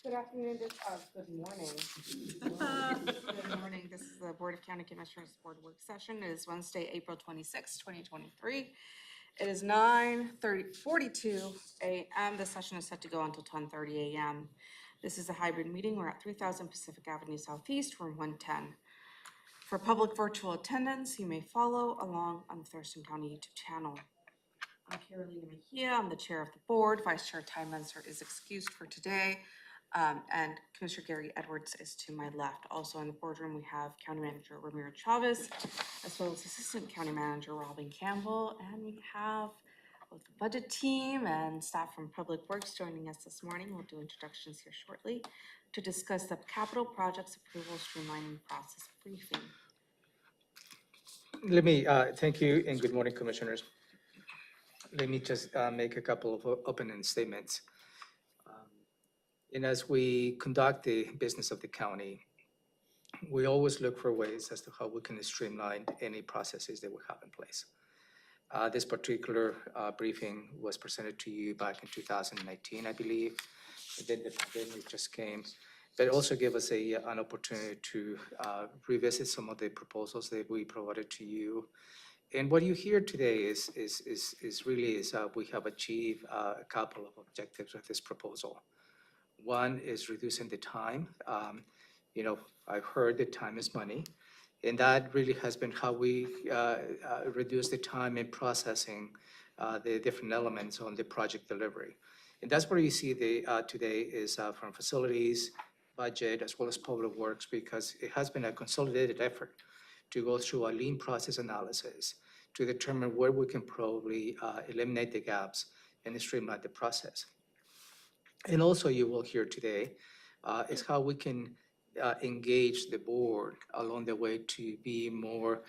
Good afternoon, good morning. Good morning, this is the Board of County Commissioners Board Work Session. It is Wednesday, April 26, 2023. It is 9:42 a.m. The session is set to go until 10:30 a.m. This is a hybrid meeting. We're at 3000 Pacific Avenue Southeast, room 110. For public virtual attendance, you may follow along on the Thurston County YouTube channel. I'm Carolina Mejia. I'm the chair of the board. Vice Chair Ty Menser is excused for today. And Commissioner Gary Edwards is to my left. Also in the boardroom, we have County Manager Ramiro Chavez, as well as Assistant County Manager Robin Campbell. And we have both the budget team and staff from Public Works joining us this morning. We'll do introductions here shortly to discuss the capital projects approval streamlining process briefing. Let me, thank you and good morning, Commissioners. Let me just make a couple of opening statements. And as we conduct the business of the county, we always look for ways as to how we can streamline any processes that we have in place. This particular briefing was presented to you back in 2019, I believe. And then the pandemic just came, but also gave us an opportunity to revisit some of the proposals that we provided to you. And what you hear today is really we have achieved a couple of objectives with this proposal. One is reducing the time. I've heard that time is money, and that really has been how we reduce the time in processing the different elements on the project delivery. And that's where you see today is from facilities, budget, as well as public works, because it has been a consolidated effort to go through a lean process analysis to determine where we can probably eliminate the gaps and streamline the process. And also you will hear today is how we can engage the board along the way to be more,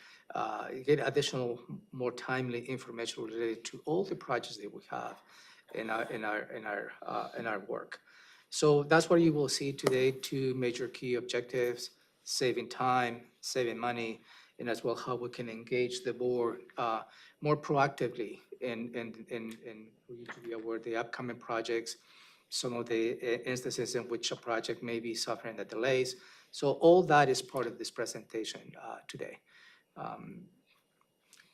get additional, more timely information related to all the projects that we have in our work. So that's what you will see today, two major key objectives: saving time, saving money, and as well how we can engage the board more proactively and for you to be aware of the upcoming projects, some of the instances in which a project may be suffering the delays. So all that is part of this presentation today.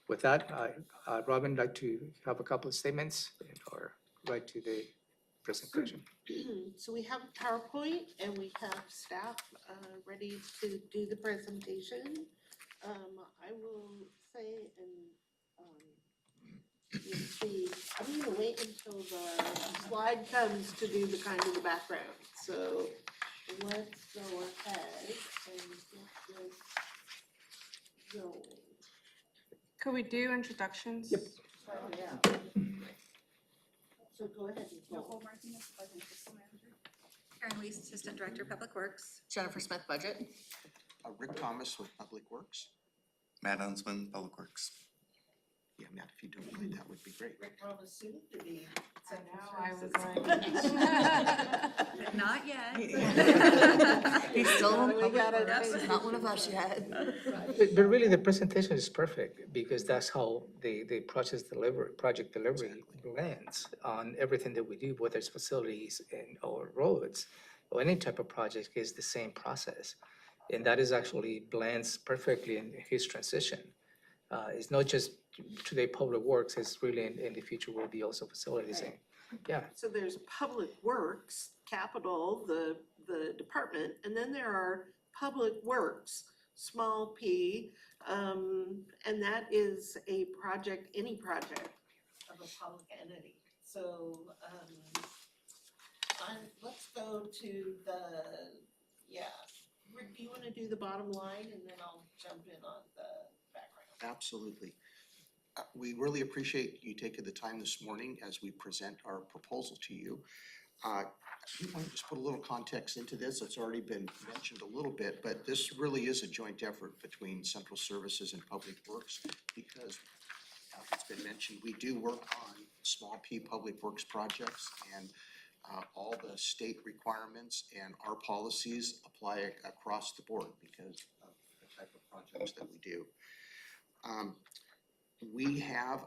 With that, Robin, would like to have a couple of statements or right to the presentation. So we have a PowerPoint and we have staff ready to do the presentation. I will say, and you'll see, I'm gonna wait until the slide comes to do the kind of the background. So let's go ahead and get this going. Could we do introductions? Yep. Oh, yeah. So go ahead. Nicole Martinez, Budget Fiscal Manager. Karen Weiss, Assistant Director of Public Works. Jennifer Smith, Budget. Rick Thomas with Public Works. Matt Unsman, Public Works. Yeah, Matt, if you don't mind, that would be great. Rick promised soon to be. I know, I was like. Not yet. He's still in Public Works. He's not one of us yet. But really, the presentation is perfect because that's how the project delivery lands on everything that we do, whether it's facilities or roads or any type of project, is the same process. And that is actually blends perfectly in his transition. It's not just today Public Works, it's really in the future will be also facilities. Right. Yeah. So there's Public Works, capital, the department, and then there are Public Works, small p, and that is a project, any project of a public entity. So let's go to Rick, do you want to do the bottom line and then I'll jump in on the background? Absolutely. We really appreciate you taking the time this morning as we present our proposal to you. You want to just put a little context into this. It's already been mentioned a little bit, but this really is a joint effort between Central Services and Public Works because, as it's been mentioned, we do work on small p Public Works projects, and all the state requirements and our policies apply across the board because of the type of projects that we do. We have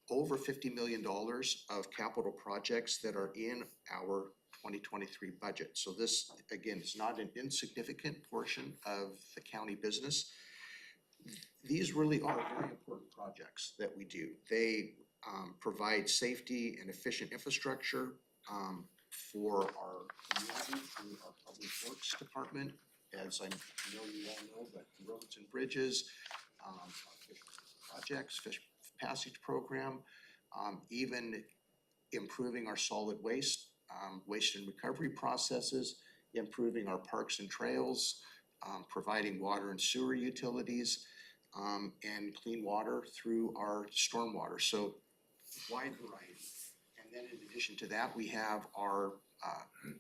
over $50 million of capital projects that are in our 2023 budget. So this, again, is not an insignificant portion of the county business. These really are very important projects that we do. They provide safety and efficient infrastructure for our community through our Public Works Department. As I know you all know, but roads and bridges, our fish projects, fish passage program, even improving our solid waste, waste and recovery processes, improving our parks and trails, providing water and sewer utilities, and clean water through our stormwater. So wide variety. And then in addition to that, we have our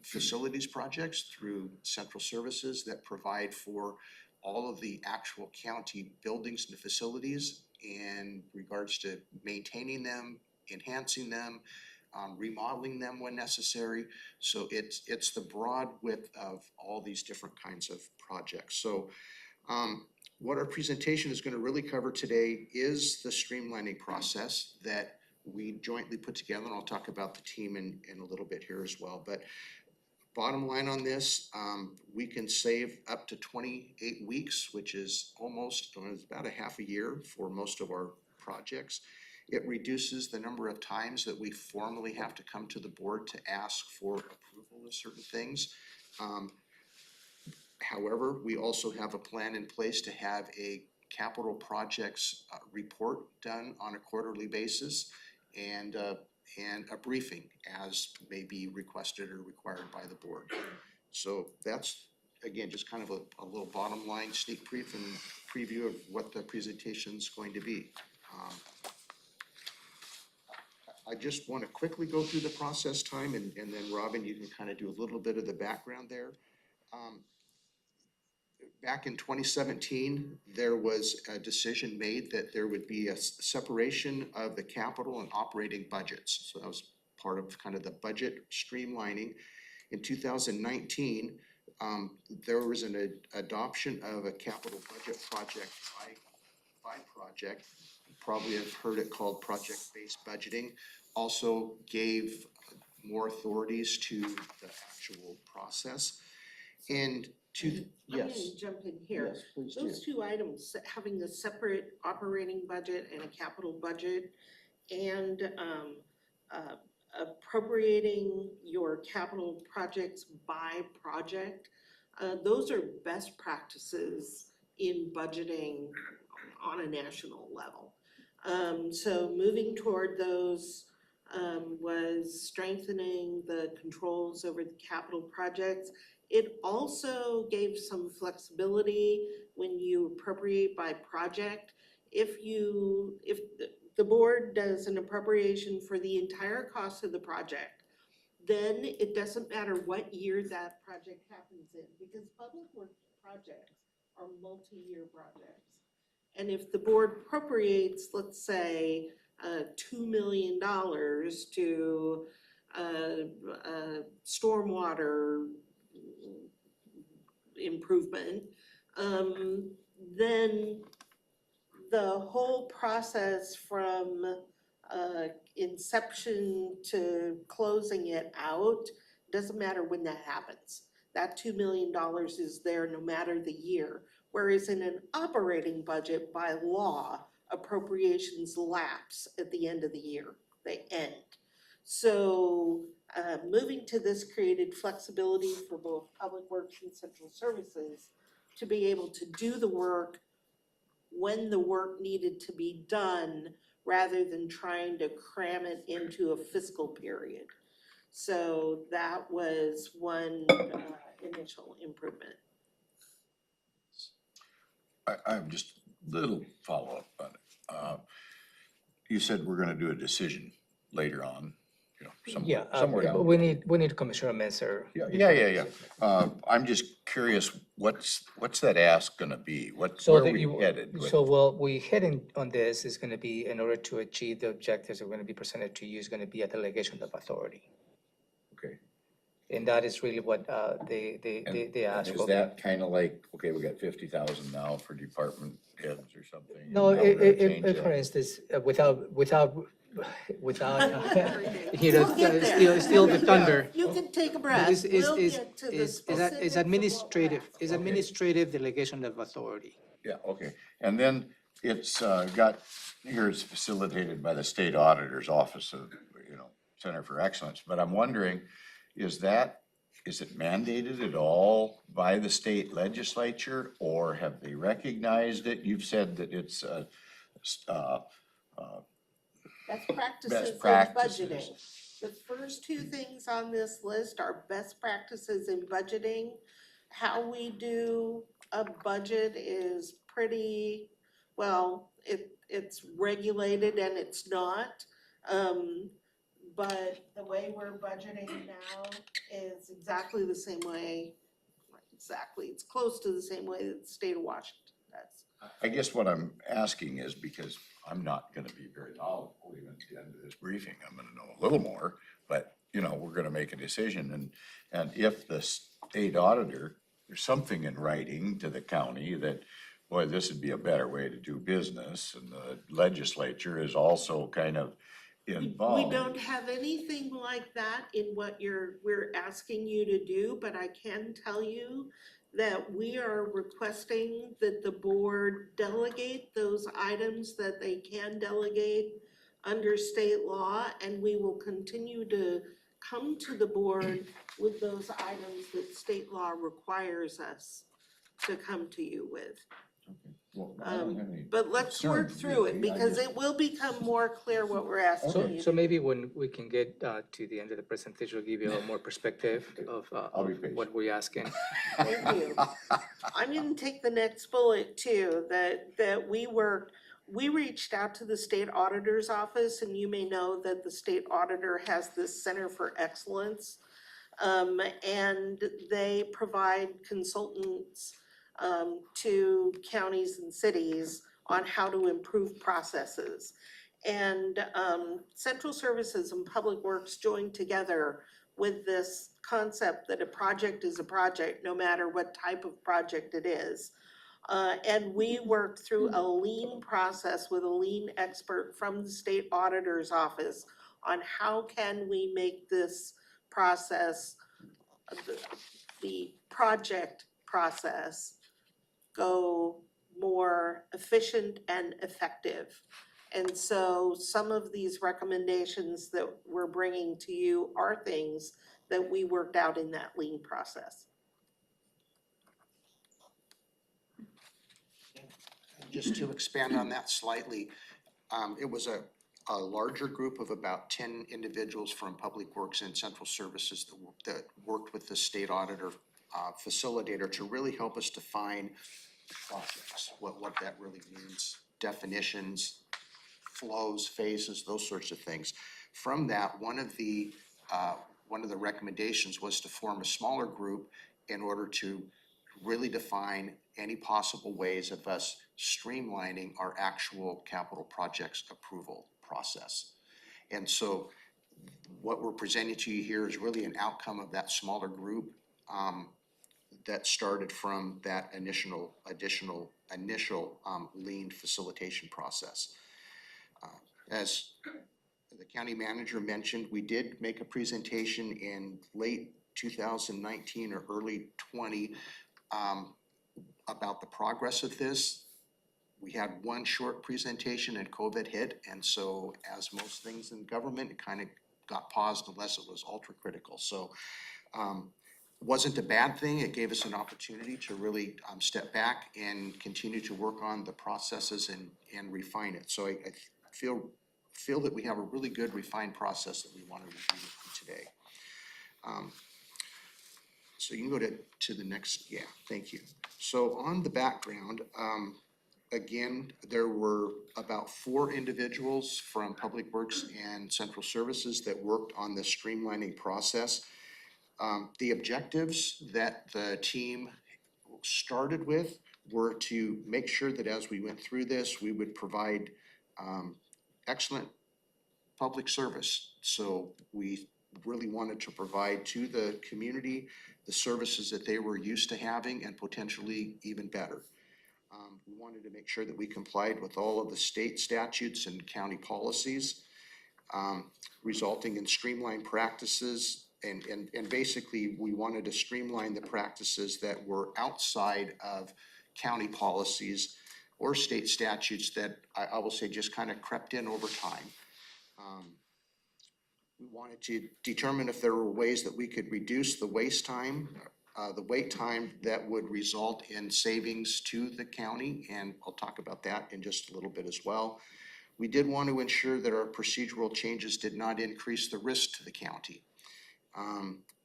facilities projects through central services that provide for all of the actual county buildings and facilities in regards to maintaining them, enhancing them, remodeling them when necessary. So it's the broad width of all these different kinds of projects. So what our presentation is going to really cover today is the streamlining process that we jointly put together, and I'll talk about the team in a little bit here as well. But bottom line on this, we can save up to 28 weeks, which is almost, it's about a half a year for most of our projects. It reduces the number of times that we formally have to come to the board to ask for approval of certain things. However, we also have a plan in place to have a capital projects report done on a quarterly basis and a briefing as may be requested or required by the board. So that's, again, just kind of a little bottom line sneak preview of what the presentation's going to be. I just want to quickly go through the process time, and then Robin, you can kind of do a little bit of the background there. Back in 2017, there was a decision made that there would be a separation of the capital and operating budgets. So that was part of kind of the budget streamlining. In 2019, there was an adoption of a capital budget project by project. You probably have heard it called project-based budgeting. Also gave more authorities to the actual process. And I'm yes. gonna jump in here. Yes, please do. Those two items, having a separate operating budget and a capital budget, and appropriating your capital projects by project, those are best practices in budgeting on a national level. So moving toward those was strengthening the controls over the capital projects. It also gave some flexibility when you appropriate by project. If the board does an appropriation for the entire cost of the project, then it doesn't matter what year that project happens in, because public works projects are multi-year projects. And if the board appropriates, let's say, $2 million to stormwater improvement, then the whole process from inception to closing it out, doesn't matter when that happens. That $2 million is there no matter the year. Whereas in an operating budget, by law, appropriations lapse at the end of the year, they end. So moving to this created flexibility for both public works and central services to be able to do the work when the work needed to be done, rather than trying to cram it into a fiscal period. So that was one initial improvement. I have just a little follow-up on it. You said we're gonna do a decision later on, you know, somewhere down. we need Commissioner Menser. Yeah. I'm just curious, what's that ask gonna be? Where So are we headed? we heading on this is gonna be, in order to achieve the objectives that are gonna be presented to you, is gonna be a delegation of authority. Okay. And that is really what they ask for. Is that kind of like, okay, we got 50,000 now for department heads or something? and No, now we're gonna change for that? instance, without without, We'll get there. steal the thunder. You can take a breath. Is, We'll get to the specifics of what we're administrative, asking. is administrative delegation of authority. Yeah, okay. And then it's got, here it's facilitated by the state auditor's office of, Center for Excellence. But I'm wondering, is it mandated at all by the state legislature, or have they recognized it? You've said that it's Best practices best in practices. budgeting. The first two things on this list are best practices in budgeting. How we do a budget is pretty, well, it's regulated and it's not. But the way we're budgeting now is exactly the same way, it's close to the same way that the state of Washington does. I guess what I'm asking is because I'm not gonna be very knowledgeable even at the end of this briefing. I'm gonna know a little more, but, we're gonna make a decision and if the state auditor, there's something in writing to the county that, boy, this would be a better way to do business, and the legislature is also kind of involved. We don't have anything like that in what we're asking you to do, but I can tell you that we are requesting that the board delegate those items that they can delegate under state law, and we will continue to come to the board with those items that state law requires us to come to you with. Well, I don't have any But let's work concerns, through it, really. I because just- it will become more clear what we're asking So, you. so maybe when we can get to the end of the presentation, we'll give you a little more perspective of I'll be patient. what we're asking. Thank you. I'm gonna take the next bullet too, that we reached out to the state auditor's office, and you may know that the state auditor has this Center for Excellence. And they provide consultants to counties and cities on how to improve processes. And Central Services and Public Works joined together with this concept that a project is a project, no matter what type of project it is. And we worked through a lean process with a lean expert from the state auditor's office on how can we make this process, the project process, go more efficient and effective. And so some of these recommendations that we're bringing to you are things that we worked out in that lean process. Just to expand on that slightly, it was a larger group of about 10 individuals from Public Works and Central Services that worked with the state auditor facilitator to really help us define projects, what that really means, definitions, flows, phases, those sorts of things. From that, one of the recommendations was to form a smaller group in order to really define any possible ways of us streamlining our actual capital projects approval process. And so what we're presenting to you here is really an outcome of that smaller group that started from that initial lean facilitation process. As the county manager mentioned, we did make a presentation in late 2019 or early 20 about the progress of this. We had one short presentation and COVID hit, and so as most things in government, it kind of got paused unless it was ultra critical. So wasn't a bad thing. It gave us an opportunity to really step back and continue to work on the processes and refine it. So I feel that we have a really good refined process that we want to review today. So you can go to the next, yeah, thank you. So on the background, again, there were about 4 individuals from Public Works and Central Services that worked on the streamlining process. The objectives that the team started with were to make sure that as we went through this, we would provide excellent public service. So we really wanted to provide to the community the services that they were used to having and potentially even better. We wanted to make sure that we complied with all of the state statutes and county policies. resulting in streamlined practices. And basically, we wanted to streamline the practices that were outside of county policies or state statutes that I will say just kind of crept in over time. We wanted to determine if there were ways that we could reduce the wait time that would result in savings to the county, and I'll talk about that in just a little bit as well. We did want to ensure that our procedural changes did not increase the risk to the county.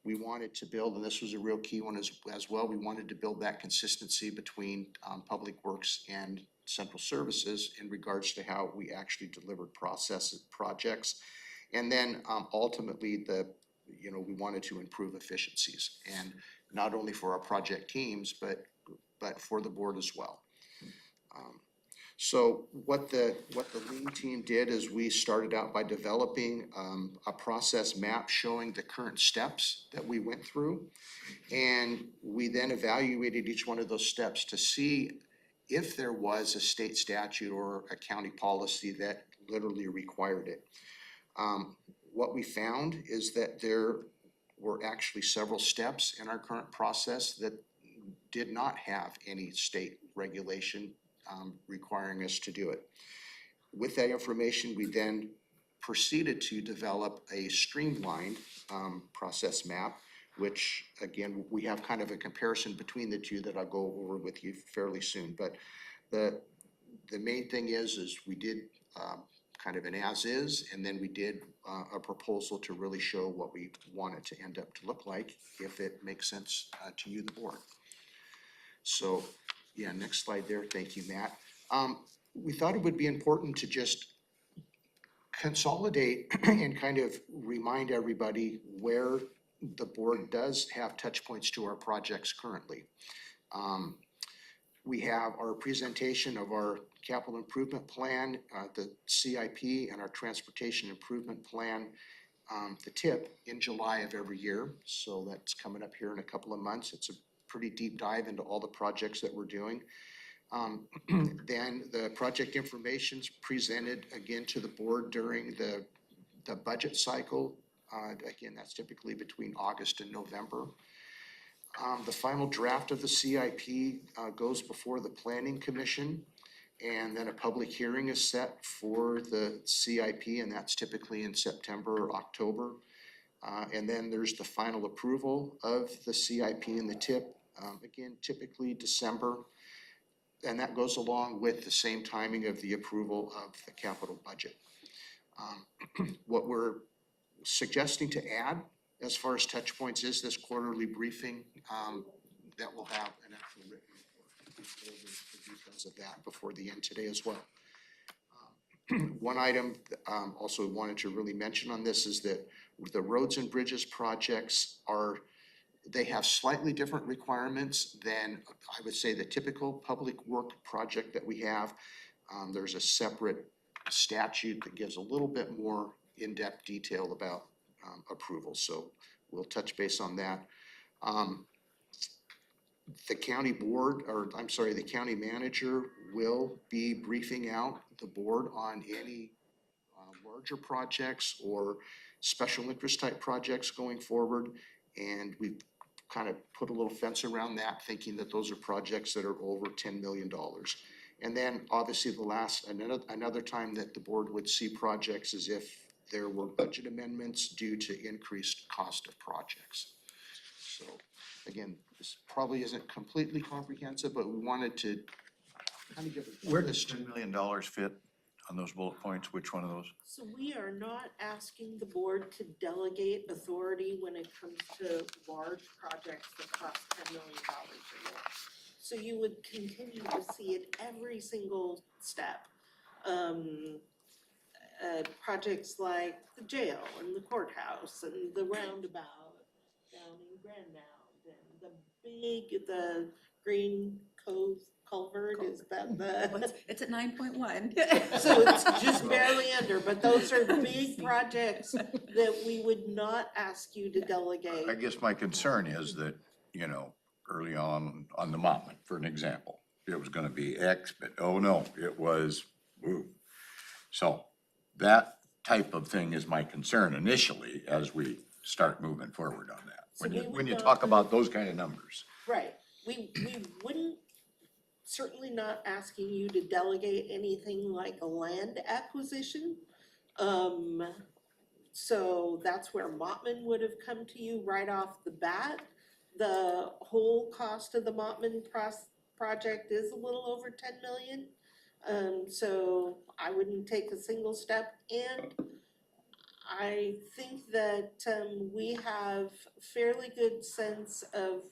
We wanted to build, and this was a real key one as well, we wanted to build that consistency between Public Works and Central Services in regards to how we actually delivered projects. And then ultimately, we wanted to improve efficiencies, and not only for our project teams, but for the board as well. So what the lean team did is we started out by developing a process map showing the current steps that we went through. And we then evaluated each one of those steps to see if there was a state statute or a county policy that literally required it. What we found is that there were actually several steps in our current process that did not have any state regulation requiring us to do it. With that information, we then proceeded to develop a streamlined process map, which again, we have kind of a comparison between the two that I'll go over with you fairly soon. But the main thing is we did kind of an as-is, and then we did a proposal to really show what we want it to end up to look like if it makes sense to you, the board. So, yeah, next slide there. Thank you, Matt. We thought it would be important to just consolidate and kind of remind everybody where the board does have touch points to our projects currently. We have our presentation of our capital improvement plan, the CIP, and our transportation improvement plan, the TIP, in July of every year. So that's coming up here in a couple of months. It's a pretty deep dive into all the projects that we're doing. Then the project information's presented again to the board during the budget cycle. Again, that's typically between August and November. The final draft of the CIP goes before the Planning Commission, and then a public hearing is set for the CIP, and that's typically in September or October. And then there's the final approval of the CIP and the TIP, again, typically December. And that goes along with the same timing of the approval of the capital budget. What we're suggesting to add as far as touch points is this quarterly briefing that will have an actual written report. We'll go over the details of that before the end today as well. One item also wanted to really mention on this is that the roads and bridges projects they have slightly different requirements than, I would say, the typical public work project that we have. There's a separate statute that gives a little bit more in-depth detail about approval, so we'll touch base on that. The county board, or I'm sorry, the county manager will be briefing out the board on any larger projects or special interest type projects going forward, and we've kind of put a little fence around that, thinking that those are projects that are over $10 million. And then obviously another time that the board would see projects is if there were budget amendments due to increased cost of projects. So again, this probably isn't completely comprehensive, but we wanted to kind of give a Where does $10 million fit on those bullet points? Which one of those? So we are not asking the board to delegate authority when it comes to large projects that cost $10 million or more. So you would continue to see it every single step. Projects like the jail and the courthouse and the roundabout down in Grand Mound and the Green Cove culvert, is that the? It's at 9.1. So it's just barely under, but those are big projects that we would not ask you to delegate. I guess my concern is that, early on the Montman, for an example, it was gonna be X, but oh no, it was, woo. So that type of thing is my concern initially as we start moving forward on that. So we would When you not- talk about those kind of numbers. Right, we wouldn't, certainly not asking you to delegate anything like a land acquisition. So that's where Mottman would have come to you right off the bat. The whole cost of the Mottman project is a little over 10 million. So I wouldn't take a single step, and I think that we have fairly good sense of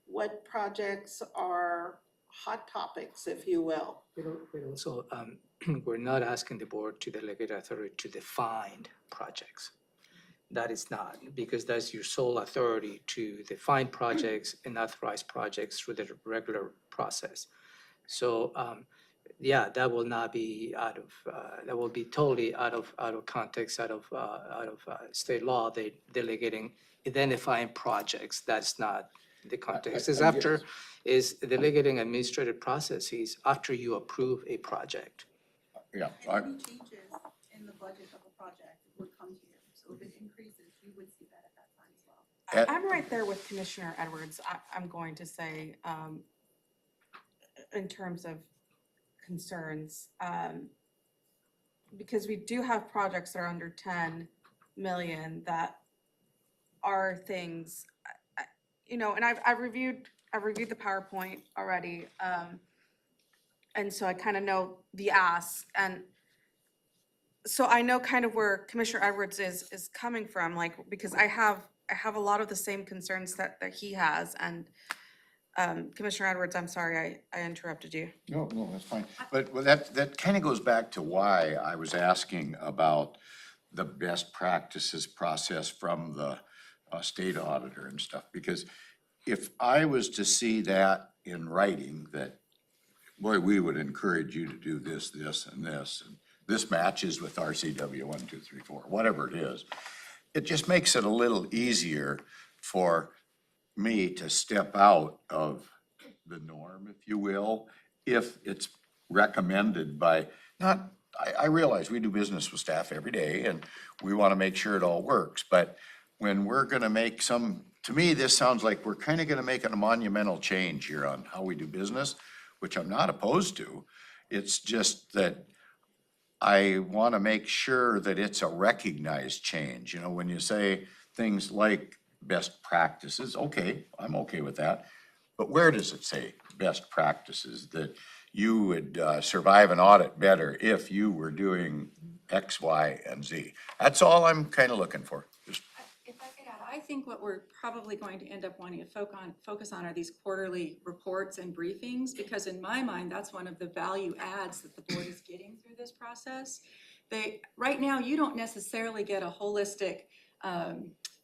what projects are hot topics, if you will. But also, we're not asking the board to delegate authority to define projects. That is not, because that's your sole authority to define projects and authorize projects through the regular process. So, yeah, that will not be out of, that will be totally out of context, out of state law. They delegating, identifying projects. That's not the context. Is after, is delegating administrative processes after you approve a project. Yeah, Any changes in the budget of a project would come to you. So if it increases, you would see that at that time as well. I'm right there with Commissioner Edwards. I'm going to say, in terms of concerns, because we do have projects that are under 10 million that are things, you know, and I've reviewed the PowerPoint already. And so I kind of know the ask, and so I know kind of where Commissioner Edwards is coming from, like, because I have a lot of the same concerns that he has, and Commissioner Edwards, I'm sorry, I interrupted you. no, that's fine. But well, that kind of goes back to why I was asking about the best practices process from the state auditor and stuff. Because if I was to see that in writing, that, boy, we would encourage you to do this, this, and this matches with RCW 1, 2, 3, 4, whatever it is. It just makes it a little easier for me to step out of the norm, if you will, if it's recommended by, not, I realize we do business with staff every day and we want to make sure it all works, but when we're gonna make some, to me, this sounds like we're kind of gonna make a monumental change here on how we do business, which I'm not opposed to. It's just that I want to make sure that it's a recognized change. You know, when you say things like best practices, okay, I'm okay with that. But where does it say best practices, that you would survive an audit better if you were doing X, Y, and Z? That's all I'm kind of looking for. Just If I could add, I think what we're probably going to end up wanting to focus on are these quarterly reports and briefings, because in my mind, that's one of the value adds that the board is getting through this process. Right now, you don't necessarily get a holistic,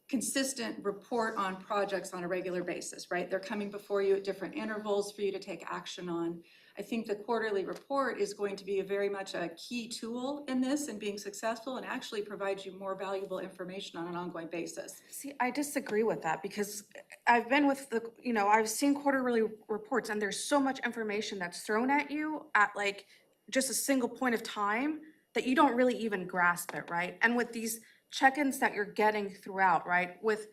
consistent report on projects on a regular basis, right? They're coming before you at different intervals for you to take action on. I think the quarterly report is going to be very much a key tool in this and being successful, and actually provides you more valuable information on an ongoing basis. See, I disagree with that, because I've been with I've seen quarterly reports, and there's so much information that's thrown at you at like just a single point of time that you don't really even grasp it, right? And with these check-ins that you're getting throughout, right, with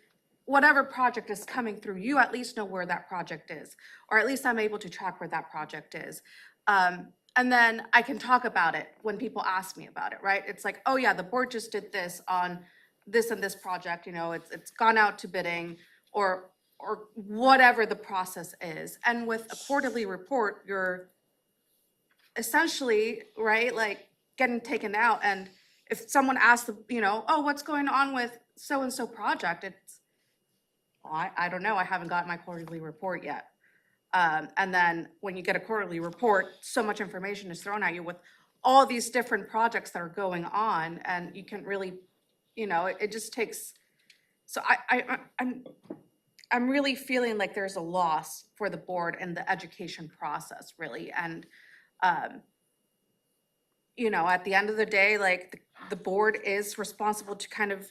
whatever project is coming through, you at least know where that project is, or at least I'm able to track where that project is. And then I can talk about it when people ask me about it, right? It's like, oh yeah, the board just did this on this and this project, you know, it's gone out to bidding, or whatever the process is. And with a quarterly report, you're essentially, right, like getting taken out. And if someone asks, oh, what's going on with so-and-so project, it's, well, I don't know, I haven't gotten my quarterly report yet. And then when you get a quarterly report, so much information is thrown at you with all these different projects that are going on, and you can really, it just takes, so I'm really feeling like there's a loss for the board and the education process, really. And, at the end of the day, like the board is responsible to kind of,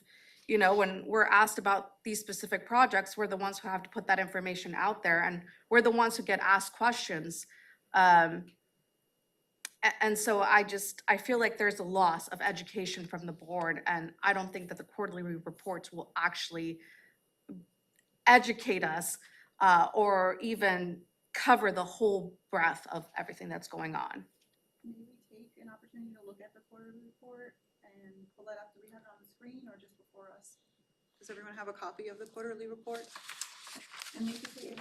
when we're asked about these specific projects, we're the ones who have to put that information out there, and we're the ones who get asked questions. And so I feel like there's a loss of education from the board, and I don't think that the quarterly reports will actually educate us or even cover the whole breadth of everything that's going on. Maybe take an opportunity to look at the quarterly report and pull that up. Do we have it on the screen or just before us? Does everyone have a copy of the quarterly report? And maybe take an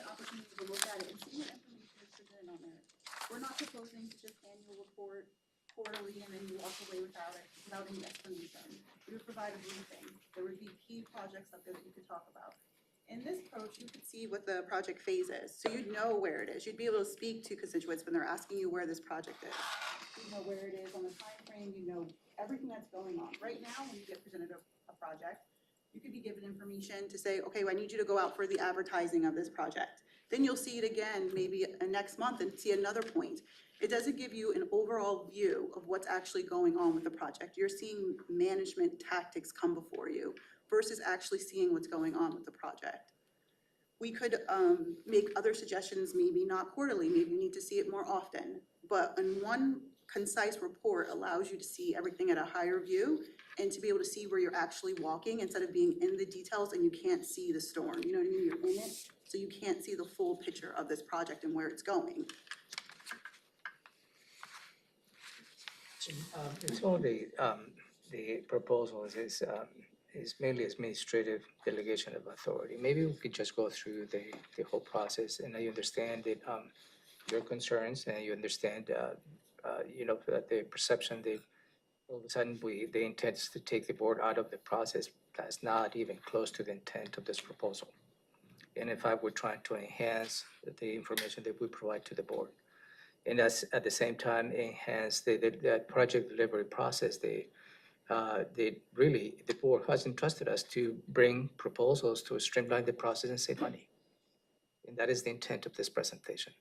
opportunity to look at it and see what information is presented on there. We're not proposing to just annual report quarterly and then you walk away without it, without any explanation. We would provide a briefing. There would be key projects up there that you could talk about. In this approach, you could see what the project phase is, so you'd know where it is. You'd be able to speak to constituents when they're asking you where this project is. You know where it is on the time frame. You know everything that's going on. Right now, when you get presented a project, you could be given information to say, okay, well, I need you to go out for the advertising of this project. Then you'll see it again, maybe next month and see another point. It doesn't give you an overall view of what's actually going on with the project. You're seeing management tactics come before you versus actually seeing what's going on with the project. We could make other suggestions, maybe not quarterly, maybe you need to see it more often. But in one concise report allows you to see everything at a higher view and to be able to see where you're actually walking instead of being in the details and you can't see the storm. You know what I mean? You're in it, so you can't see the full picture of this project and where it's going. So the proposal is mainly administrative delegation of authority. Maybe we could just go through the whole process, and I understand that your concerns, and you understand, that the perception that all of a sudden the intent is to take the board out of the process. That's not even close to the intent of this proposal. And in fact, we're trying to enhance the information that we provide to the board. And that's at the same time enhance the project delivery process. The board has entrusted us to bring proposals to streamline the process and save money. And that is the intent of this presentation.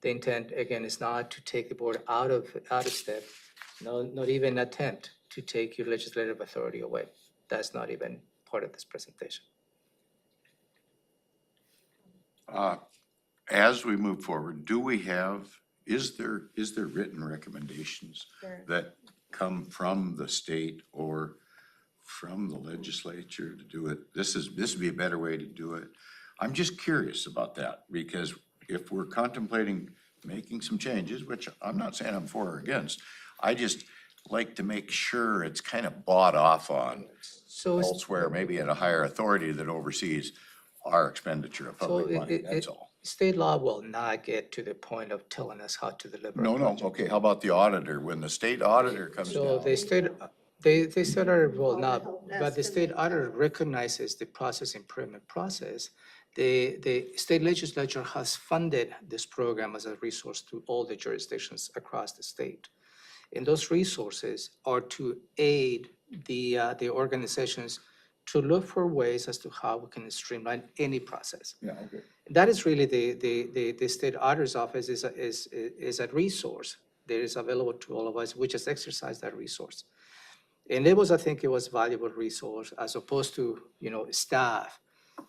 The intent, again, is not to take the board out of step, not even attempt to take your legislative authority away. That's not even part of this presentation. As we move forward, is there written recommendations that come from the state or from the legislature to do it? This would be a better way to do it. I'm just curious about that, because if we're contemplating making some changes, which I'm not saying I'm for or against, I just like to make sure it's kind of bought off on elsewhere, maybe at a higher authority that oversees our expenditure of public money, that's all. State law will not get to the point of telling us how to deliver. No, okay, how about the auditor? When the state auditor comes So down, the state auditor will not, but the state auditor recognizes the process improvement process. The state legislature has funded this program as a resource to all the jurisdictions across the state. And those resources are to aid the organizations to look for ways as to how we can streamline any process. yeah, okay. That is really the state auditor's office is a resource that is available to all of us. We just exercise that resource. And I think it was valuable resource as opposed to, staff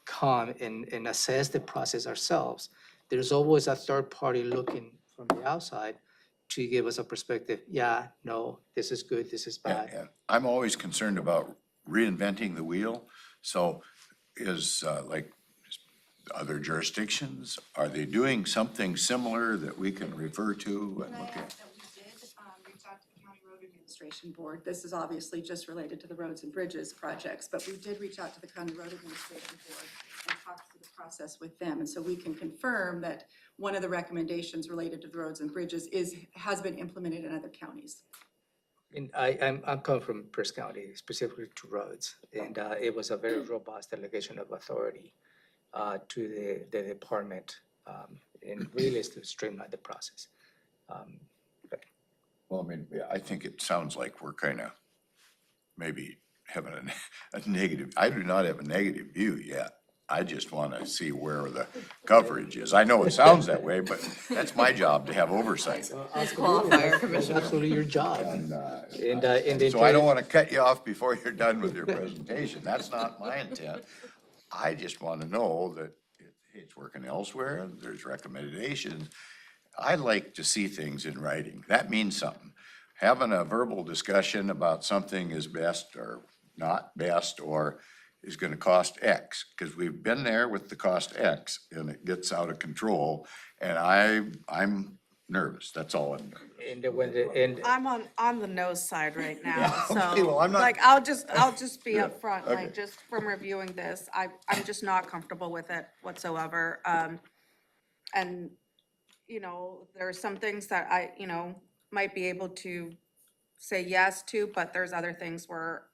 come and assess the process ourselves. There's always a third party looking from the outside to give us a perspective. Yeah, no, this is good, this is bad. And I'm always concerned about reinventing the wheel. So like other jurisdictions, are they doing something similar that we can refer to and look at? That we did reach out to the County Road Administration Board. This is obviously just related to the roads and bridges projects, but we did reach out to the County Road Administration Board and talk through the process with them. And so we can confirm that one of the recommendations related to the roads and bridges has been implemented in other counties. And I'm coming from Pierce County, specifically to roads, and it was a very robust delegation of authority to the department, and really is to streamline the process. Well, I think it sounds like we're kind of maybe having a negative, I do not have a negative view yet. I just want to see where the coverage is. I know it sounds that way, but that's my job to have oversight. That's absolutely your job. And So I don't want to cut you off before you're done with your presentation. That's not my intent. I just want to know that it's working elsewhere, there's recommendations. I like to see things in writing. That means something. Having a verbal discussion about something is best or not best or is gonna cost X, because we've been there with the cost X and it gets out of control. And I'm nervous, that's all I'm nervous. And I'm on the nose side right now, Yeah, okay, well, I'm so, not- like, I'll just be Yeah, upfront, okay. like, just from reviewing this, I'm just not comfortable with it whatsoever. And, you know, there are some things that I, you know, might be able to say yes to, but there's other things where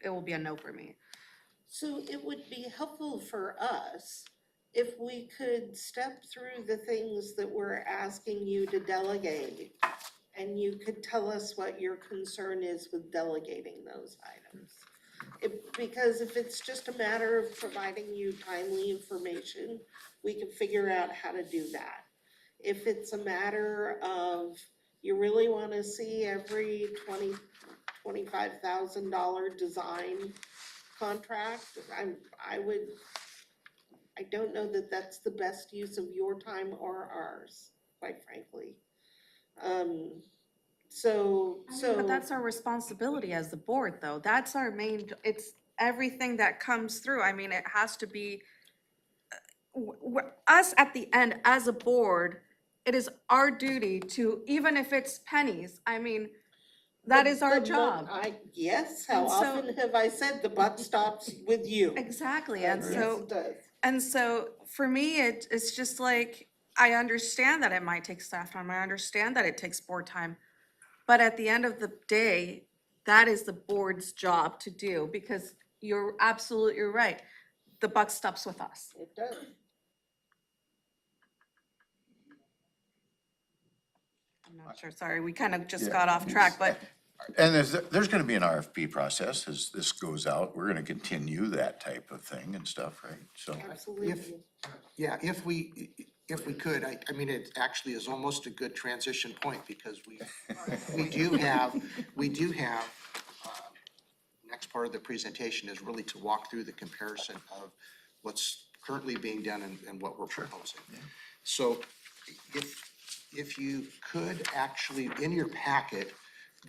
it will be a no for me. So it would be helpful for us if we could step through the things that we're asking you to delegate. And you could tell us what your concern is with delegating those items. Because if it's just a matter of providing you timely information, we can figure out how to do that. If it's a matter of you really wanna see every $25,000 design contract, I don't know that that's the best use of your time or ours, quite frankly. But that's our responsibility as the board, though. That's our main, it's everything that comes through. I mean, it has to be, us at the end, as a board, it is our duty to, even if it's pennies, I mean, that is our job. Yes, how And so- often have I said the buck stops with you? Exactly, and Yes, so, it does. for me, it's just like, I understand that it might take staff time, I understand that it takes board time. But at the end of the day, that is the board's job to do, because you're absolutely right. The buck stops with us. It does. I'm not sure, sorry, we kind of just Yeah. got off track, but And there's gonna be an RFP process as this goes out. We're gonna continue that type of thing and stuff, right? So, Absolutely. Yeah, if we could, I mean, it actually is almost a good transition point because we do have, next part of the presentation is really to walk through the comparison of what's currently being done and what we're proposing. So if you could actually, in your packet,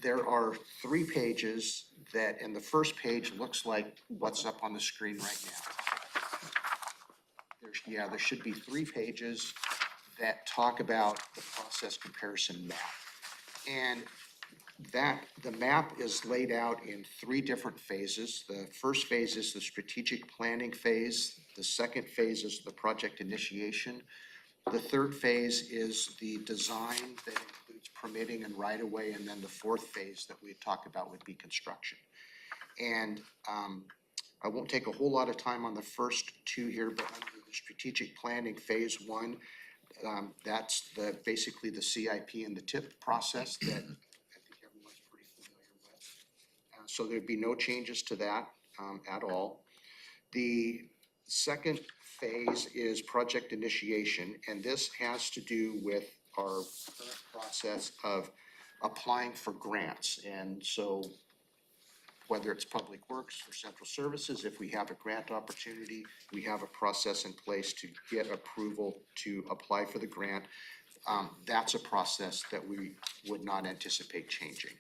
there are 3 pages that, and the first page looks like what's up on the screen right now. There should be 3 pages that talk about the process comparison map. And the map is laid out in 3 different phases. The first phase is the strategic planning phase. The second phase is the project initiation. The third phase is the design that includes permitting and right-of-way, and then the fourth phase that we talk about would be construction. And I won't take a whole lot of time on the first 2 here, but under the strategic planning phase 1, that's basically the CIP and the TIP process that I think everyone's pretty familiar with. So there'd be no changes to that at all. The second phase is project initiation, and this has to do with our current process of applying for grants. And so whether it's public works or central services, if we have a grant opportunity, we have a process in place to get approval to apply for the grant. That's a process that we would not anticipate changing.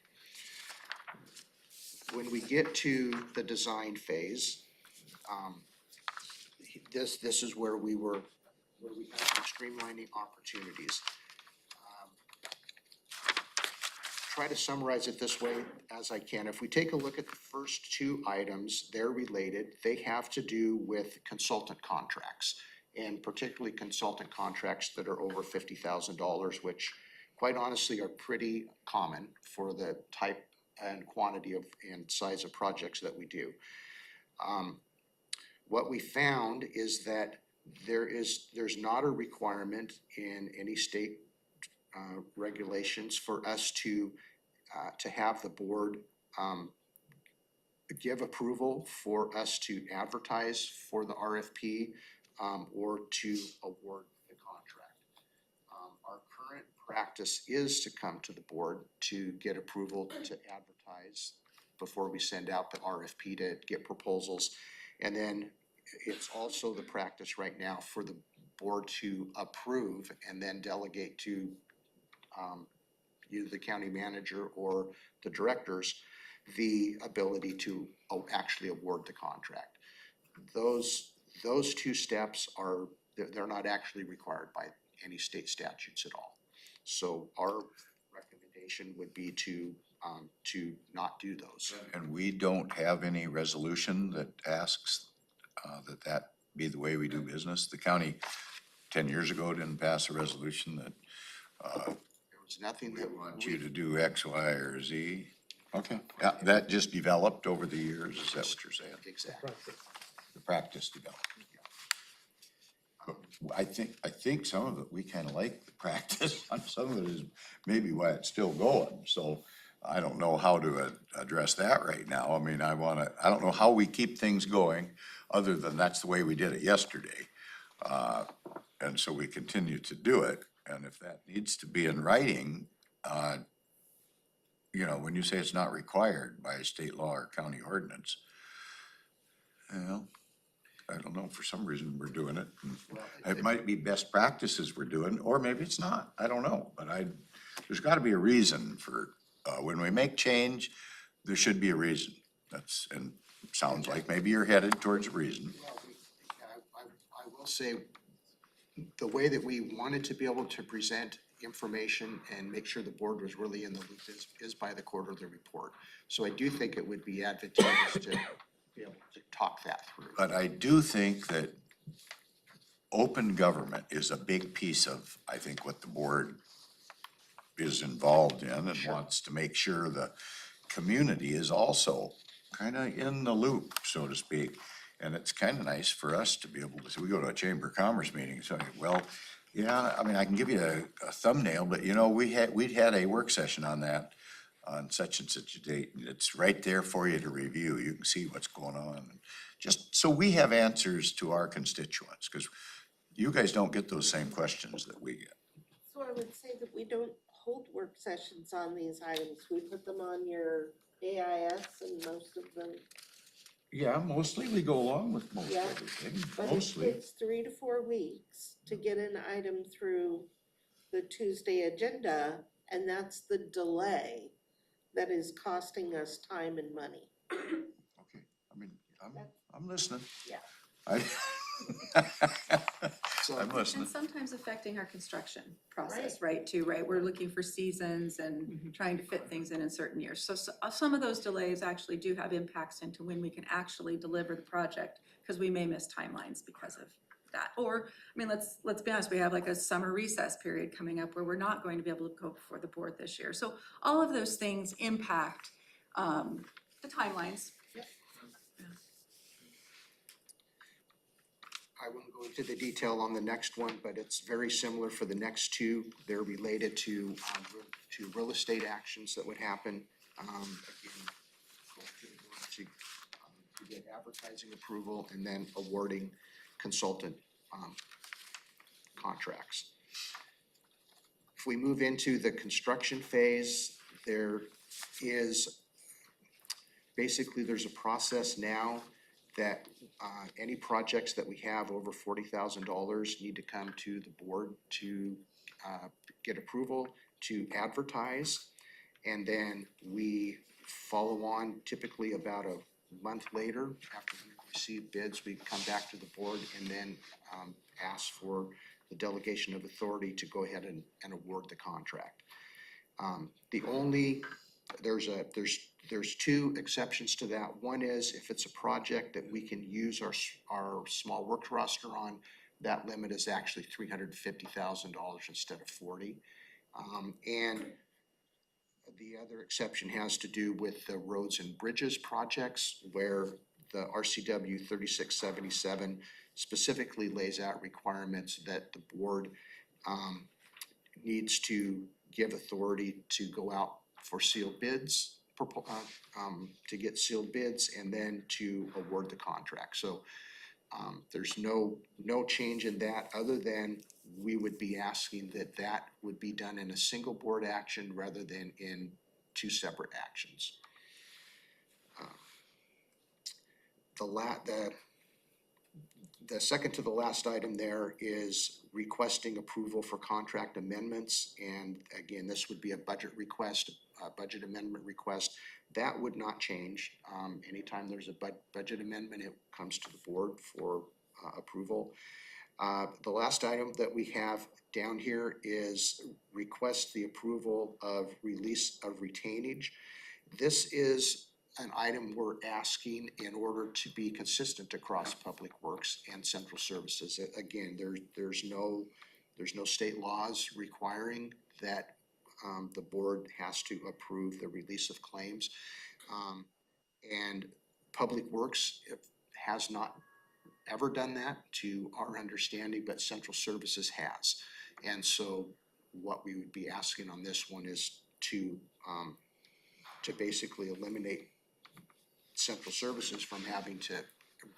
When we get to the design phase, this is where we have some streamlining opportunities. Try to summarize it this way as I can. If we take a look at the first 2 items, they're related. They have to do with consultant contracts, and particularly consultant contracts that are over $50,000, which quite honestly are pretty common for the type and quantity of and size of projects that we do. What we found is that there's not a requirement in any state regulations for us to have the board give approval for us to advertise for the RFP or to award the contract. Our current practice is to come to the board to get approval to advertise before we send out the RFP to get proposals. And then it's also the practice right now for the board to approve and then delegate to either the county manager or the directors the ability to actually award the contract. Those two steps are, they're not actually required by any state statutes at all. So our recommendation would be to not do those. And we don't have any resolution that asks that be the way we do business. The county 10 years ago didn't pass a resolution that There was nothing we that want you to do X, Y, or Z. Okay, yeah, that just developed over the years, is that what you're saying? Exactly. The practice developed. I think some of it, we kind of like the practice, some of it is maybe why it's still going, so I don't know how to address that right now. I mean, I don't know how we keep things going, other than that's the way we did it yesterday. And so we continue to do it, and if that needs to be in writing, you know, when you say it's not required by state law or county ordinance, well, I don't know, for some reason we're doing it. It might be best practices we're doing, or maybe it's not, I don't know, but there's gotta be a reason for, when we make change, there should be a reason. And it sounds like maybe you're headed towards a reason. I will say, the way that we wanted to be able to present information and make sure the board was really in the loop is by the quarterly report. So I do think it would be advantageous to be able to talk that through. But I do think that open government is a big piece of, I think, what the board is involved in and wants to make sure the community is also kind of in the loop, so to speak. And it's kind of nice for us to be able to, so we go to a Chamber of Commerce meeting, so, well, yeah, I mean, I can give you a thumbnail, but you know, we'd had a work session on that on such and such a date, and it's right there for you to review. You can see what's going on. Just so we have answers to our constituents, because you guys don't get those same questions that we get. So I would say that we don't hold work sessions on these items. We put them on your AIS and most of them, Yeah, mostly we go along with most Yeah, everything, but it mostly. takes 3 to 4 weeks to get an item through the Tuesday agenda, and that's the delay that is costing us time and money. Okay, I mean, I'm listening. Yeah. I'm listening. And sometimes affecting our construction process, right, too, right? We're looking for seasons and trying to fit things in certain years. So some of those delays actually do have impacts into when we can actually deliver the project, because we may miss timelines because of that. Or, I mean, let's be honest, we have like a summer recess period coming up where we're not going to be able to go before the board this year. So all of those things impact the timelines. I won't go into the detail on the next one, but it's very similar for the next two. They're related to real estate actions that would happen. Again, to get advertising approval and then awarding consultant contracts. If we move into the construction phase, there is, basically there's a process now that any projects that we have over $40,000 need to come to the board to get approval to advertise. And then we follow on typically about a month later after we receive bids, we come back to the board and then ask for the delegation of authority to go ahead and award the contract. There's two exceptions to that. One is if it's a project that we can use our small works roster on, that limit is actually $350,000 instead of $40,000. And the other exception has to do with the roads and bridges projects where the RCW 3677 specifically lays out requirements that the board needs to give authority to go out for sealed bids, to get sealed bids and then to award the contract. So there's no change in that, other than we would be asking that would be done in a single board action rather than in two separate actions. The second to the last item there is requesting approval for contract amendments. And again, this would be a budget request, a budget amendment request. That would not change. Anytime there's a budget amendment, it comes to the board for approval. The last item that we have down here is request the approval of release of retainage. This is an item we're asking in order to be consistent across Public Works and Central Services. Again, there's no state laws requiring that the board has to approve the release of claims. And Public Works has not ever done that to our understanding, but Central Services has. And so what we would be asking on this one is to basically eliminate Central Services from having to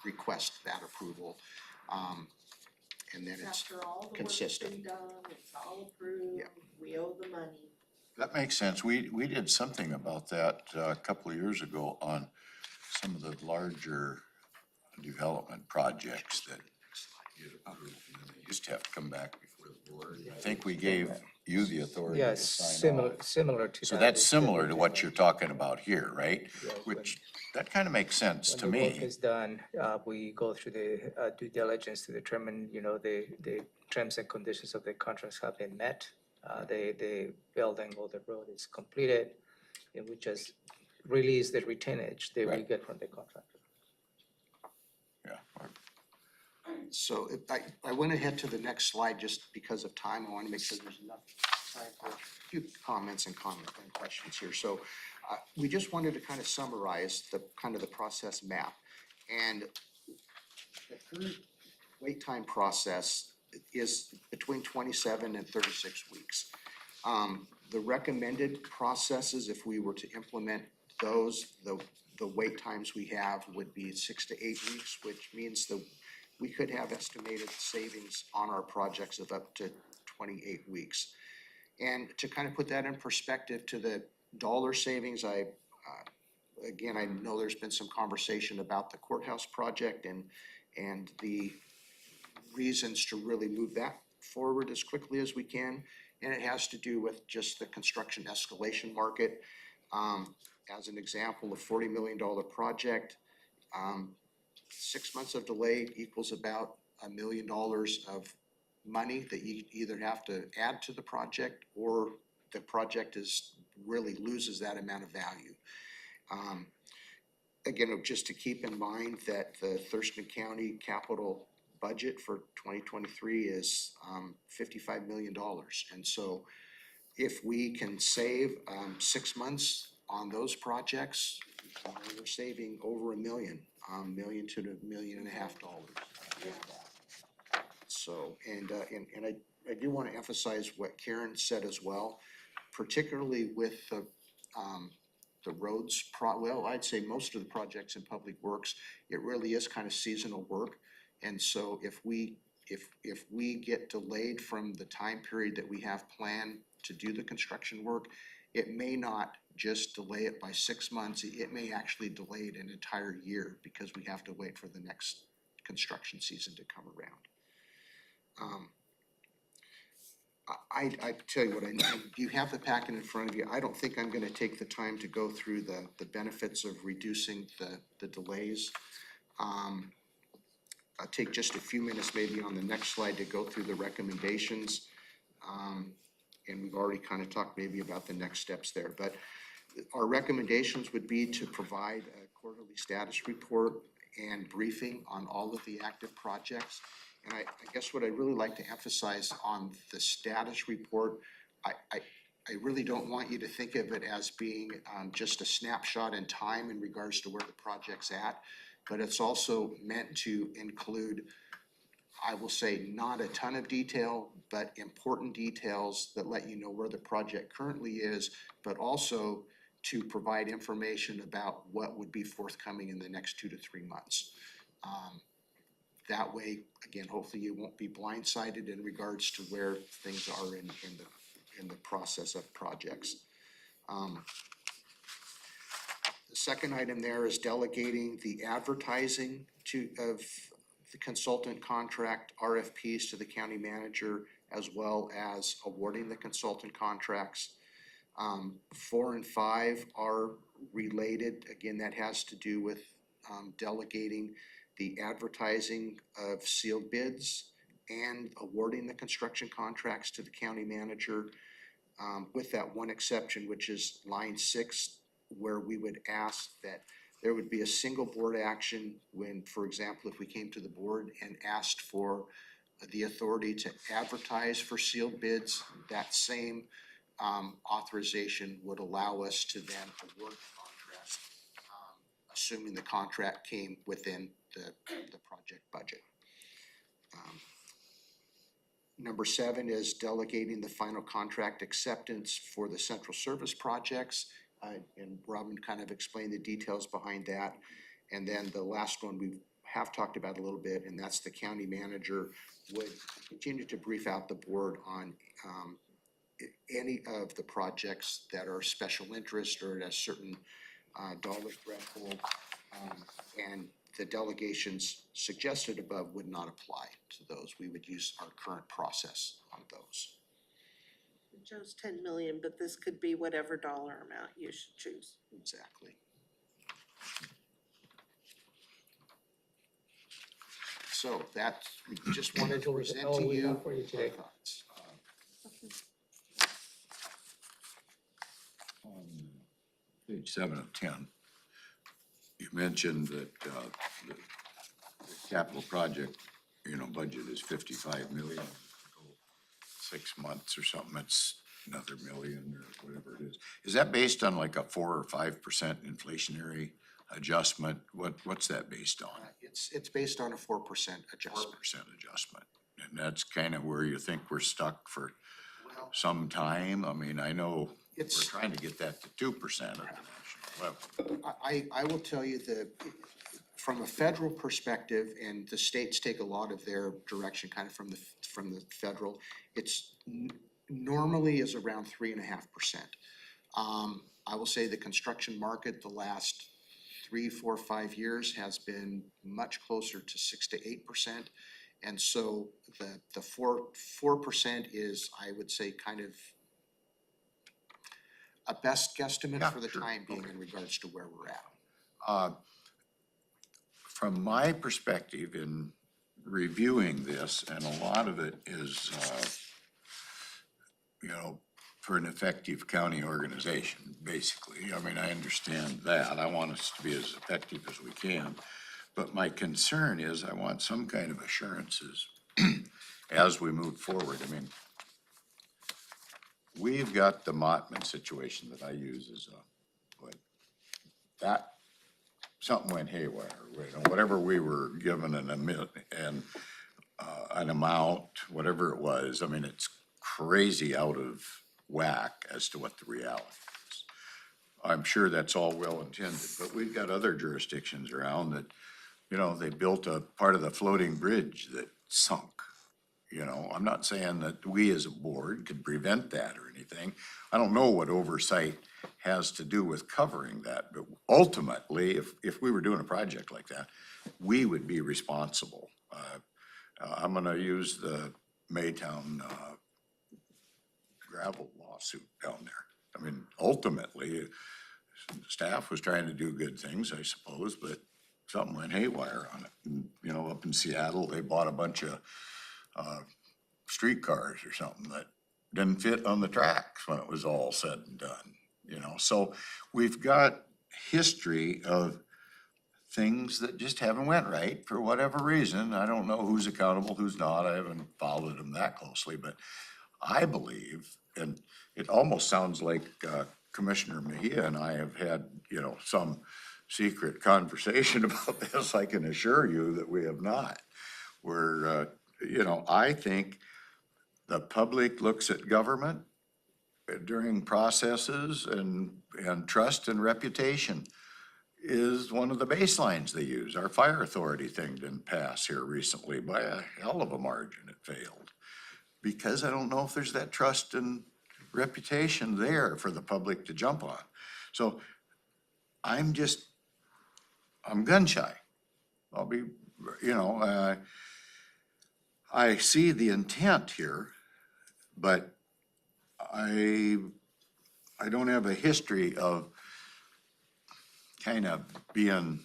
request that approval. And then it's After all the work's consistent. been done, it's all approved, Yeah. we owe the money. That makes sense. We did something about that a couple of years ago on some of the larger development projects that get approved. And then they used to have to come back before the board. I think we gave you the authority to Yes, sign off. similar to that. So that's similar to what you're talking about here, right? Yeah, Which, that kind of makes sense to When the work me. is done, we go through the due diligence to determine, the terms and conditions of the contracts have been met. The building or the road is completed, and we just release the retainage that we Right. get from the contractor. Yeah. So I went ahead to the next slide just because of time. I want to make sure there's enough time for a few comments and questions here. So we just wanted to kind of summarize the process map. And the current wait time process is between 27 and 36 weeks. The recommended processes, if we were to implement those, the wait times we have would be 6 to 8 weeks, which means that we could have estimated savings on our projects of up to 28 weeks. And to kind of put that in perspective to the dollar savings, again, I know there's been some conversation about the courthouse project and the reasons to really move that forward as quickly as we can. And it has to do with just the construction escalation market. As an example, a $40 million project, 6 months of delay equals about $1 million of money that you either have to add to the project or the project really loses that amount of value. Again, just to keep in mind that the Thurston County capital budget for 2023 is $55 million. And so if we can save 6 months on those projects, we're saving over $1 million to $1.5 million. So, and I do want to emphasize what Karen said as well, particularly with the roads, well, I'd say most of the projects in Public Works, it really is kind of seasonal work. And so if we get delayed from the time period that we have planned to do the construction work, it may not just delay it by 6 months, it may actually delay it an entire year because we have to wait for the next construction season to come around. I tell you what, you have the packet in front of you. I don't think I'm gonna take the time to go through the benefits of reducing the delays. I'll take just a few minutes maybe on the next slide to go through the recommendations. And we've already kind of talked maybe about the next steps there, but our recommendations would be to provide a quarterly status report and briefing on all of the active projects. And I guess what I'd really like to emphasize on the status report, I really don't want you to think of it as being just a snapshot in time in regards to where the project's at, but it's also meant to include, I will say, not a ton of detail, but important details that let you know where the project currently is, but also to provide information about what would be forthcoming in the next 2 to 3 months. That way, again, hopefully you won't be blindsided in regards to where things are in the process of projects. The second item there is delegating the advertising of the consultant contract RFPs to the county manager, as well as awarding the consultant contracts. 4 and 5 are related. Again, that has to do with delegating the advertising of sealed bids and awarding the construction contracts to the county manager, with that one exception, which is line 6, where we would ask that there would be a single board action when, for example, if we came to the board and asked for the authority to advertise for sealed bids, that same authorization would allow us to then award the contract, assuming the contract came within the project budget. Number 7 is delegating the final contract acceptance for the central service projects. And Robin kind of explained the details behind that. And then the last one we have talked about a little bit, and that's the county manager would continue to brief out the board on any of the projects that are special interest or at a certain dollar threshold. And the delegations suggested above would not apply to those. We would use our current process on those. Joe's 10 million, but this could be whatever dollar amount you should choose. Exactly. So that, we just wanted to present all to we you have for you our today. thoughts. On page 7 of 10, you mentioned that the capital project, budget is 55 million. 6 months or something, it's another million or whatever it is. Is that based on like a 4 or 5% inflationary adjustment? What's that based on? It's based on a 4% adjustment. 4% adjustment. And that's kind of where you think we're stuck for Well, some time? I mean, I know we're It's- trying to get that to 2% at the national level. I will tell you that from a federal perspective, and the states take a lot of their direction kind of from the federal, it's normally is around 3.5%. I will say the construction market the last 3, 4, 5 years has been much closer to 6 to 8%. And so the 4% is, I would say, kind of a best guesstimate Yeah, for the sure. time being in regards to where we're at. From my perspective in reviewing this, and a lot of it is, for an effective county organization, basically. I mean, I understand that. I want us to be as effective as we can. But my concern is I want some kind of assurances as we move forward. I mean, we've got the Mottman situation that I use as something went haywire, whatever we were given an amount, whatever it was. I mean, it's crazy out of whack as to what the reality is. I'm sure that's all well intended, but we've got other jurisdictions around that, they built a part of the floating bridge that sunk. I'm not saying that we as a board could prevent that or anything. I don't know what oversight has to do with covering that, but ultimately, if we were doing a project like that, we would be responsible. I'm gonna use the Maytown gravel lawsuit down there. I mean, ultimately, staff was trying to do good things, I suppose, but something went haywire on it. And, up in Seattle, they bought a bunch of streetcars or something that didn't fit on the tracks when it was all said and done, So we've got history of things that just haven't went right for whatever reason. I don't know who's accountable, who's not. I haven't followed them that closely, but I believe, and it almost sounds like Commissioner Mejia and I have had, some secret conversation about this. I can assure you that we have not. Where, I think the public looks at government during processes and trust and reputation is one of the baselines they use. Our fire authority thing didn't pass here recently by a hell of a margin. It failed because I don't know if there's that trust and reputation there for the public to jump on. So I'm gun shy I'll be, you know, I see the intent here, but I don't have a history of kind of being,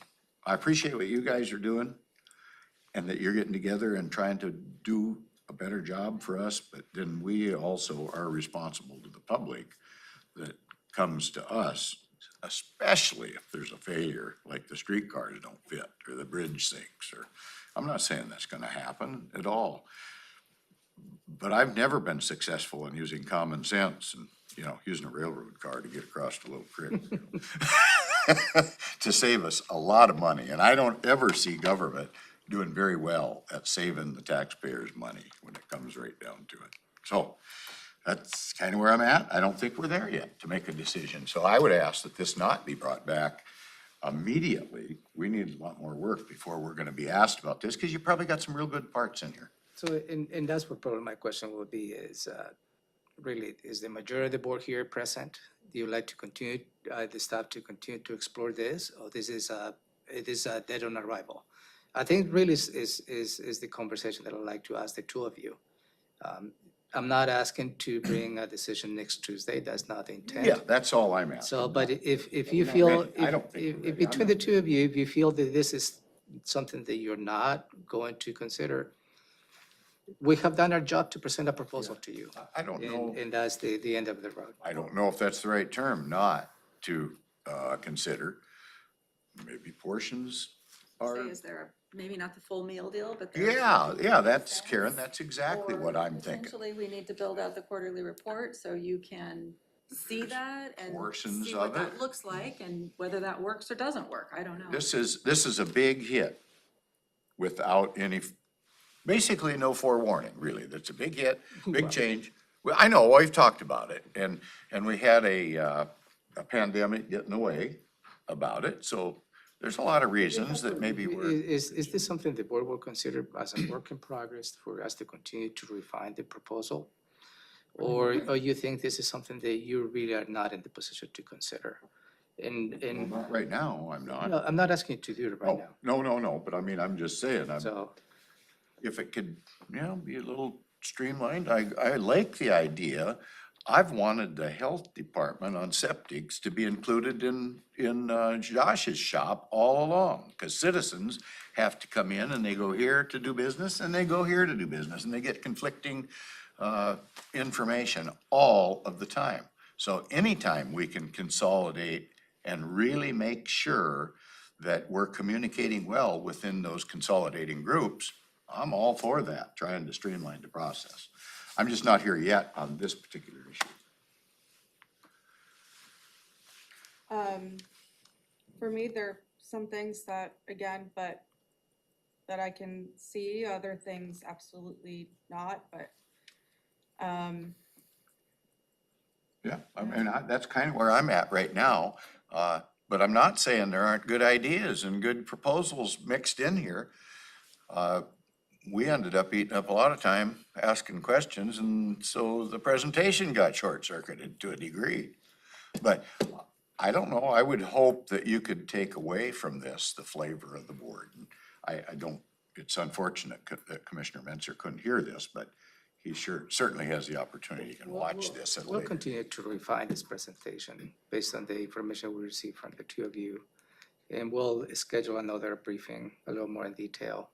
I appreciate what you guys are doing and that you're getting together and trying to do a better job for us, but then we also are responsible to the public that comes to us, especially if there's a failure, like the streetcars don't fit or the bridge sinks, or, I'm not saying that's gonna happen at all. But I've never been successful in using common sense and, you know, using a railroad car to get across the little creek. To save us a lot of money, and I don't ever see government doing very well at saving the taxpayers' money when it comes right down to it. So, that's kind of where I'm at. I don't think we're there yet to make a decision. So I would ask that this not be brought back immediately. We need a lot more work before we're gonna be asked about this, because you probably got some real good parts in here. So, and that's what probably my question would be is, really, is the majority of the board here present? Do you like to continue, the staff to continue to explore this, or this is dead on arrival? I think really is the conversation that I'd like to ask the two of you. I'm not asking to bring a decision next Tuesday, that's not the intent. Yeah, that's all I'm asking. So, but if you not feel, ready. I don't think we're if ready. I'm between the not- two of you, if you feel that this is something that you're not going to consider, we have done our job to present a proposal to you. I don't know. And that's the end of the road. I don't know if that's the right term, not to consider. Maybe portions are, Say, is there maybe not the full meal deal, but there. yeah, that's, Karen, that's exactly what I'm thinking. Potentially, we need to build out the quarterly report so you can see that and Portions see what of that it. looks like and whether that works or doesn't work. I don't know. This is a big hit without any, basically no forewarning, really. That's a big hit, big change. Well, I know, we've talked about it, and we had a pandemic get in the way about it, so there's a lot of reasons that maybe we're. Is this something the board will consider as a work in progress for us to continue to refine the proposal? Or you think this is something that you really are not in the position to consider? And, Not right now, I'm not. no, I'm not asking you to do it right Oh, now. no, but I mean, I'm just saying, So, if it could, you know, be a little streamlined, I like the idea. I've wanted the health department on septics to be included in Josh's shop all along. Because citizens have to come in and they go here to do business and they go here to do business and they get conflicting information all of the time. So anytime we can consolidate and really make sure that we're communicating well within those consolidating groups, I'm all for that, trying to streamline the process. I'm just not here yet on this particular issue. For me, there are some things that, again, but that I can see, other things absolutely not, but, Yeah, I mean, that's kind of where I'm at right now. But I'm not saying there aren't good ideas and good proposals mixed in here. We ended up eating up a lot of time asking questions, and so the presentation got short-circuited to a degree. But I don't know, I would hope that you could take away from this the flavor of the board. I don't, it's unfortunate that Commissioner Menzer couldn't hear this, but he certainly has the opportunity, he can watch this at a we'll later. continue to refine this presentation based on the information we received from the two of you. And we'll schedule another briefing a little more in detail.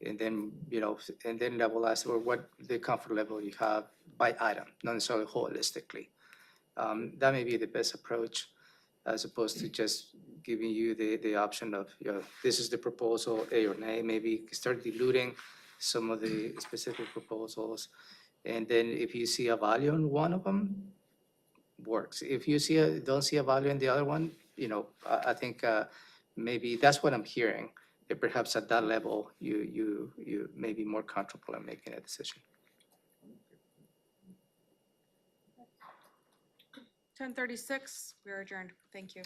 And then, you know, and then I will ask what the comfort level you have by item, not necessarily holistically. That may be the best approach as opposed to just giving you the option of, you know, this is the proposal, A or nay, maybe start diluting some of the specific proposals. And then if you see a value in one of them, works. If you don't see a value in the other one, you know, I think maybe that's what I'm hearing. That perhaps at that level, you may be more comfortable in making a decision. 10:36, we are adjourned. Thank you.